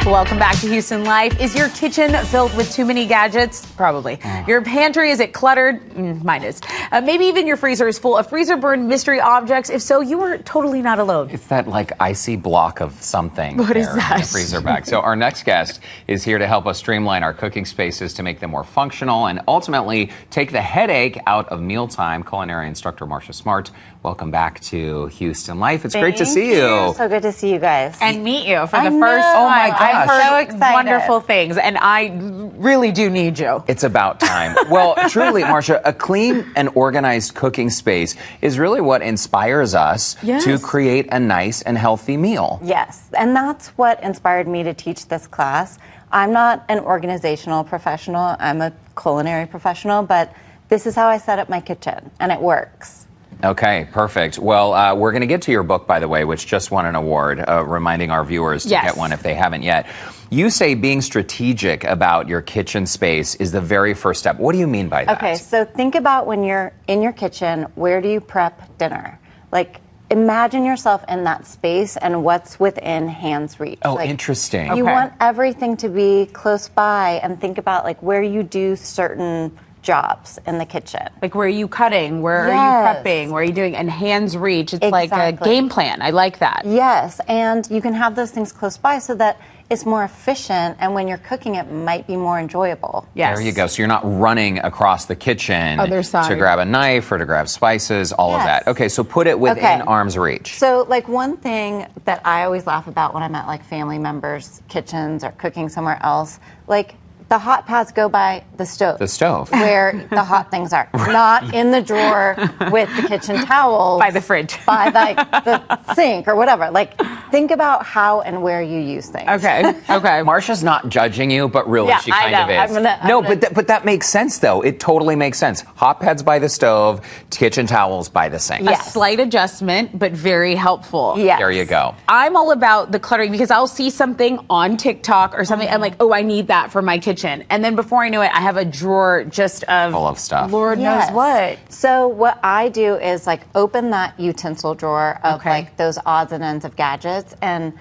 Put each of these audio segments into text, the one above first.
Welcome back to Houston Life. Is your kitchen filled with too many gadgets? Probably. Your pantry, is it cluttered? Mine is. Maybe even your freezer is full of freezer-burned mystery objects. If so, you are totally not alone. It's that like icy block of something. What is there that? In the freezer bag. So our next guest is here to help us streamline our cooking spaces to make them more functional and ultimately take the headache out of mealtime. Culinary Instructor Marcia Smart. Welcome back to Houston Life. It's great to see you. So good to see you guys. And meet you for the first time. Oh my gosh. I've heard So excited. wonderful things, and I really do need you. It's about time. Well, truly, Marcia, a clean and organized cooking space is really what inspires us to create a nice and healthy meal. Yes, and that's what inspired me to teach this class. I'm not an organizational professional. I'm a culinary professional, but this is how I set up my kitchen, and it works. Okay, perfect. Well, we're going to get to your book, by the way, which just won an award, reminding our viewers to get one if they haven't yet. You say being strategic about your kitchen space is the very first step. What do you mean by that? Okay, so think about when you're in your kitchen, where do you prep dinner? Like, imagine yourself in that space and what's within hand's reach. Oh, interesting. You want everything to be close by, and think about like where you do certain jobs in the kitchen. Like, where are you cutting? Where are you prepping? Where are you doing? And hands reach. It's like a game plan. I like that. Yes, and you can have those things close by so that it's more efficient, and when you're cooking, it might be more enjoyable. Yes. There you go. So you're not running across the kitchen Other side. to grab a knife or to grab spices, all of that. Okay, so put it within arm's reach. So, like, one thing that I always laugh about when I'm at, like, family members' kitchens or cooking somewhere else, like, the hot pads go by the stove. The stove. Where the hot things are. Not in the drawer with the kitchen towels. By the fridge. By, like, the sink or whatever. Like, think about how and where you use things. Okay. Marcia's not judging you, but really she kind of is. But that makes sense, though. It totally makes sense. Hot pads by the stove, kitchen towels by the sink. A slight adjustment, but very helpful. Yes. There you go. I'm all about the cluttering because I'll see something on TikTok or something. I'm like, oh, I need that for my kitchen. And then before I know it, I have a drawer just of full of stuff. Lord knows what. So what I do is like open that utensil drawer of like those odds and ends of gadgets and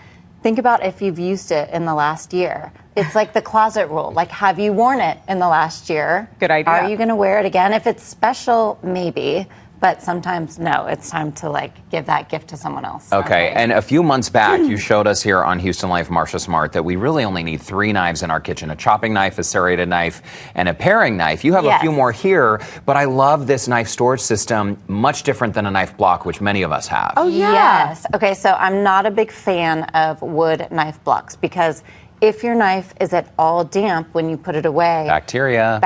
think about if you've used it in the last year. It's like the closet rule. Like, have you worn it in the last year? Good idea. Are you going to wear it again? If it's special, maybe. But sometimes, no, it's time to, like, give that gift to someone else. Okay, and a few months back, you showed us here on Houston Life, Marcia Smart, that we really only need 3 knives in our kitchen, a chopping knife, a serrated knife, and a paring knife. You have a few more here, but I love this knife storage system, much different than a knife block, which many of us have. Oh, yeah. Yes. Okay, so I'm not a big fan of wood knife blocks because if your knife is at all damp when you put it away, Bacteria,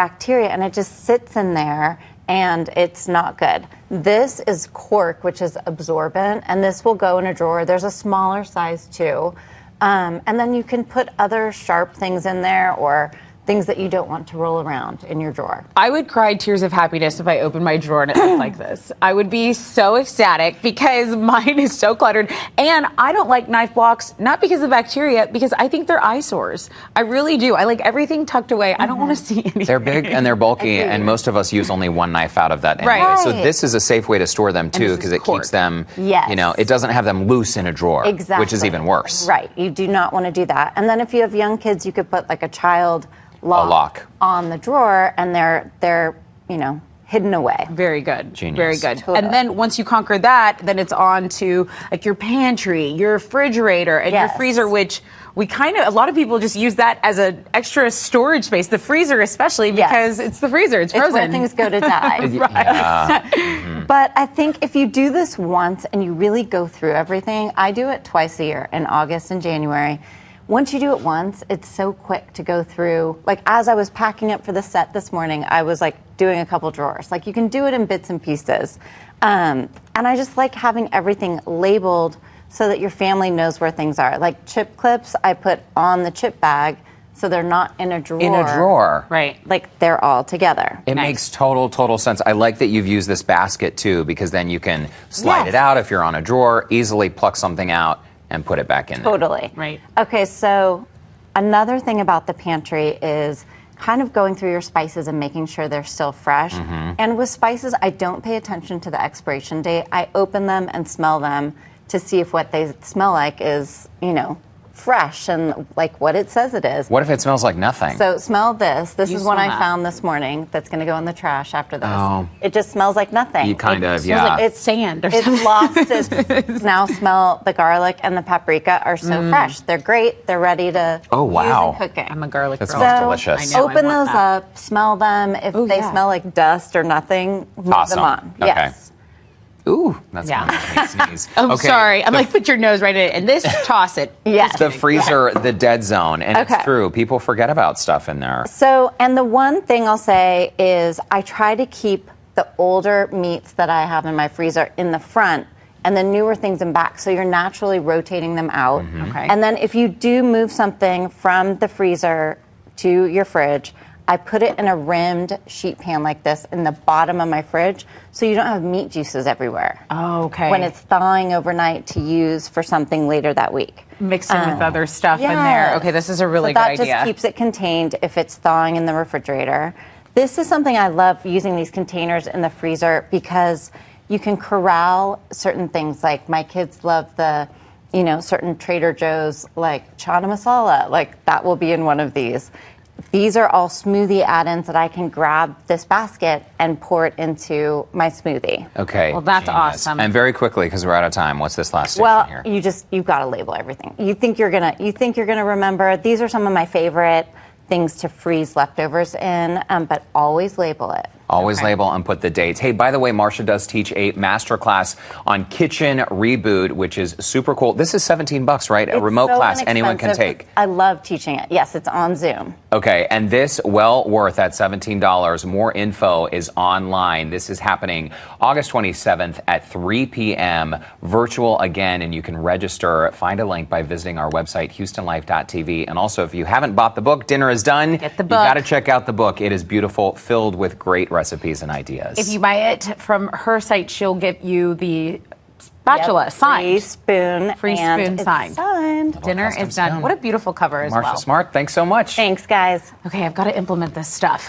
and it just sits in there, and it's not good. This is cork, which is absorbent, and this will go in a drawer. There's a smaller size too. And then you can put other sharp things in there or things that you don't want to roll around in your drawer. I would cry tears of happiness if I opened my drawer and it looked like this. I would be so ecstatic because mine is so cluttered. And I don't like knife blocks, not because of bacteria, because I think they're eyesores. I really do. I like everything tucked away. I don't want to see anything. They're big and they're bulky, and most of us use only one knife out of that anyway. Right. So this is a safe way to store them too, because it keeps them, you know, it doesn't have them loose in a drawer, which is even worse. Right. You do not want to do that. And then if you have young kids, you could put like a child lock on the drawer, and they're you know, hidden away. Very good. Genius. Very good. Totally. And then once you conquer that, then it's on to like your pantry, your refrigerator, and your freezer, which we a lot of people just use that as an extra storage space. The freezer especially, because it's the freezer. It's frozen. It's where things go to die. But I think if you do this once and you really go through everything, I do it twice a year in August and January. Once you do it once, it's so quick to go through. Like, as I was packing up for the set this morning, I was, like, doing a couple drawers. Like, you can do it in bits and pieces. And I just like having everything labeled so that your family knows where things are. Like, chip clips, I put on the chip bag so they're not in a drawer. In a drawer. Right. Like, they're all together. It makes total sense. I like that you've used this basket, too, because then you can slide it out if you're on a drawer, easily pluck something out, and put it back in there. Totally. Right. Okay, so another thing about the pantry is kind of going through your spices and making sure they're still fresh. And with spices, I don't pay attention to the expiration date. I open them and smell them to see if what they smell like is, you know, fresh and like what it says it is. What if it smells like nothing? So smell this. This You is one I smell that. found this morning that's going to go in the trash after this. Oh. It just smells like nothing. You kind of, It yeah. smells like It's sand or it's something. lost its now smell. The garlic and the paprika are so fresh. They're great. They're ready to Oh, wow. use in cooking. I'm a garlic That girl. smells So, delicious. I know. Open I want those that. up, smell them. If Oh, they yeah. smell like dust or nothing, move Toss them them. on. Okay. Yes. Ooh, that's Yeah. gonna make me sneeze. I'm Okay, sorry. I'm the- like, put your nose right in it, and this, toss it. Yes. the freezer, the dead zone, and it's Okay. true. People forget about stuff in there. So, and the one thing I'll say is I try to keep the older meats that I have in my freezer in the front and the newer things in back. So you're naturally rotating them out. Okay. And then if you do move something from the freezer to your fridge, I put it in a rimmed sheet pan like this in the bottom of my fridge so you don't have meat juices everywhere. Oh, okay. When it's thawing overnight to use for something later that week. mixed in with other stuff in there. Yes. Okay, this is a really so that good idea. just keeps it contained if it's thawing in the refrigerator. This is something I love using these containers in the freezer because you can corral certain things. Like my kids love the, certain Trader Joe's like chana masala. Like that will be in one of these. These are all smoothie add-ins that I can grab this basket and pour it into my smoothie. Okay. Well, that's genius. awesome. And very quickly, because we're out of time, what's this last station Well, here? you've got to label everything. You think you're gonna remember. These are some of my favorite things to freeze leftovers in, but always label it. Always label and put the dates. Hey, by the way, Marcia does teach a masterclass on Kitchen Reboot, which is super cool. This is $17, right? A It's remote so class anyone can inexpensive. take. I love teaching it. Yes, it's on Zoom. Okay, and this well worth that $17. More info is online. This is happening August 27th at 3 p.m. Virtual again, and you can register. Find a link by visiting our website, HoustonLife.tv. And also, if you haven't bought the book, Dinner is Done. Get the You book. got to check out the book. It is beautiful, filled with great recipes and ideas. If you buy it from her site, she'll get you the spatula Yep, signed. Free spoon. Free and spoon it's signed. signed. Dinner custom is done. spoon. What a beautiful cover as Marcia well. Smart, thanks so much. Thanks, guys. Okay, I've got to implement this stuff.